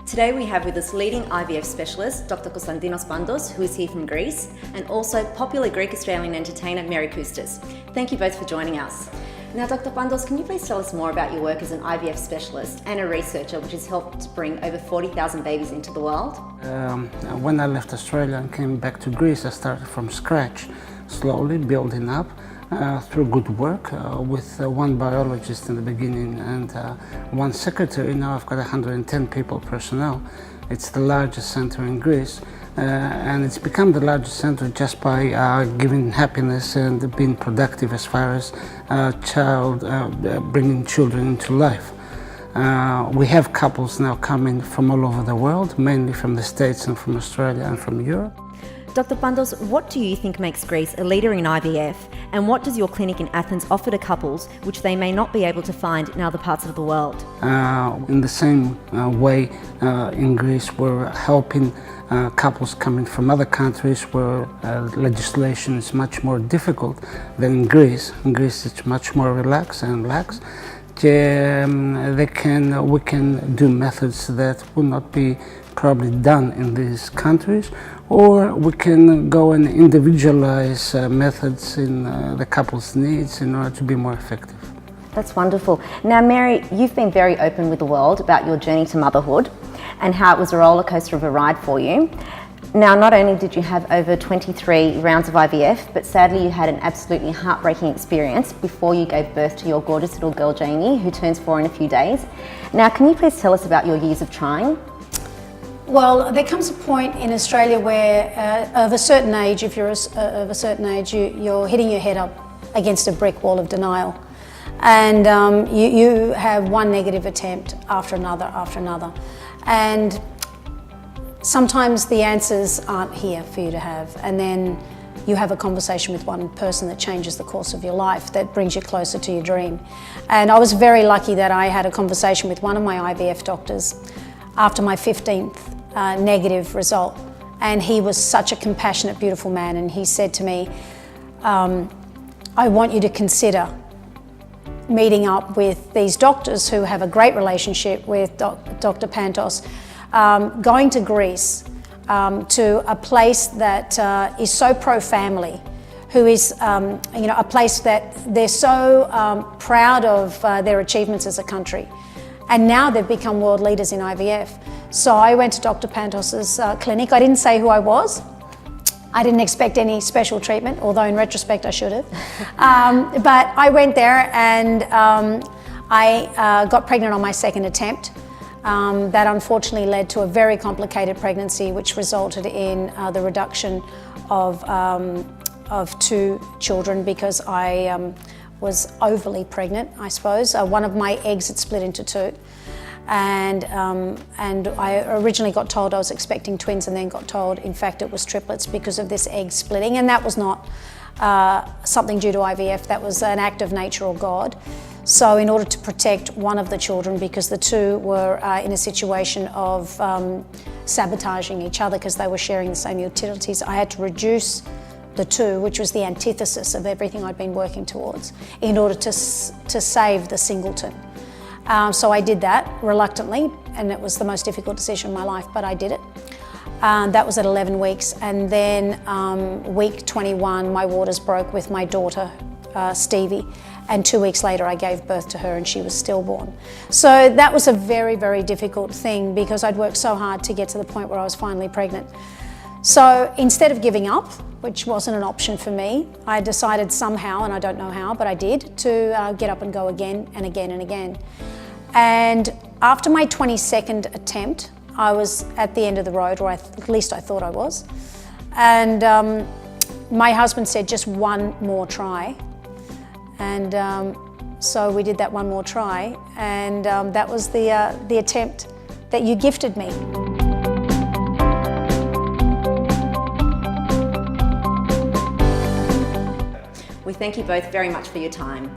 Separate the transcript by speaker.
Speaker 1: Today we have with us leading IVF specialist, Dr Pantos, who is here from Greece, and also popular Greek-Australian entertainer, Mary Coustas. Thank you both for joining us. Now, Dr Pantos, can you please tell us more about your work as an IVF specialist and a researcher which has helped bring over 40,000 babies into the world?
Speaker 2: When I left Australia and came back to Greece, I started from scratch, slowly building up through good work with one biologist in the beginning and one secretary. Now I've got 110 people personnel. It's the largest center in Greece, and it's become the largest center just by giving happiness and being productive as far as bringing children into life. We have couples now coming from all over the world, mainly from the States and from Australia and from Europe.
Speaker 1: Dr Pantos, what do you think makes Greece a leader in IVF, and what does your clinic in Athens offer to couples which they may not be able to find in other parts of the world?
Speaker 2: In the same way, in Greece we're helping couples coming from other countries where legislation is much more difficult than in Greece. In Greece it's much more relaxed and lax. We can do methods that will not be probably done in these countries, or we can go and individualize methods in the couple's needs in order to be more effective.
Speaker 1: That's wonderful. Now, Mary, you've been very open with the world about your journey to motherhood and how it was a roller coaster of a ride for you. Now, not only did you have over 23 rounds of IVF, but sadly you had an absolutely heartbreaking experience before you gave birth to your gorgeous little girl, Jamie, who turns 4 in a few days. Now, can you please tell us about your years of trying?
Speaker 3: Well, there comes a point in Australia where of a certain age, if you're of a certain age, you're hitting your head up against a brick wall of denial. And you have one negative attempt after another. And sometimes the answers aren't here for you to have. And then you have a conversation with one person that changes the course of your life, that brings you closer to your dream. And I was very lucky that I had a conversation with one of my IVF doctors after my 15th negative result. And he was such a compassionate, beautiful man. And he said to me, I want you to consider meeting up with these doctors who have a great relationship with Dr Pantos, going to Greece, to a place that is so pro-family, who is a place that they're so proud of their achievements as a country. And now they've become world leaders in IVF. So I went to Dr Pantos's clinic. I didn't say who I was. I didn't expect any special treatment, although in retrospect I should have. But I went there and I got pregnant on my second attempt. That unfortunately led to a very complicated pregnancy, which resulted in the reduction of 2 children because I was overly pregnant, I suppose. One of my eggs had split into 2. And I originally got told I was expecting twins and then got told, in fact, it was triplets because of this egg splitting. And that was not something due to IVF, that was an act of nature or God. So in order to protect one of the children, because the 2 were in a situation of sabotaging each other because they were sharing the same utilities, I had to reduce the 2, which was the antithesis of everything I'd been working towards, in order to save the singleton. So I did that reluctantly, and it was the most difficult decision in my life, but I did it. That was at 11 weeks, and then week 21, my waters broke with my daughter, Stevie, and 2 weeks later I gave birth to her and she was stillborn. So that was a very, very difficult thing because I'd worked so hard to get to the point where I was finally pregnant. So instead of giving up, which wasn't an option for me, I decided somehow, and I don't know how, but I did, to get up and go again and again and again. And after my 22nd attempt, I was at the end of the road, or at least I thought I was. And my husband said, just one more try. And so we did that one more try, and that was the attempt that you gifted me.
Speaker 1: We thank you both very much for your time.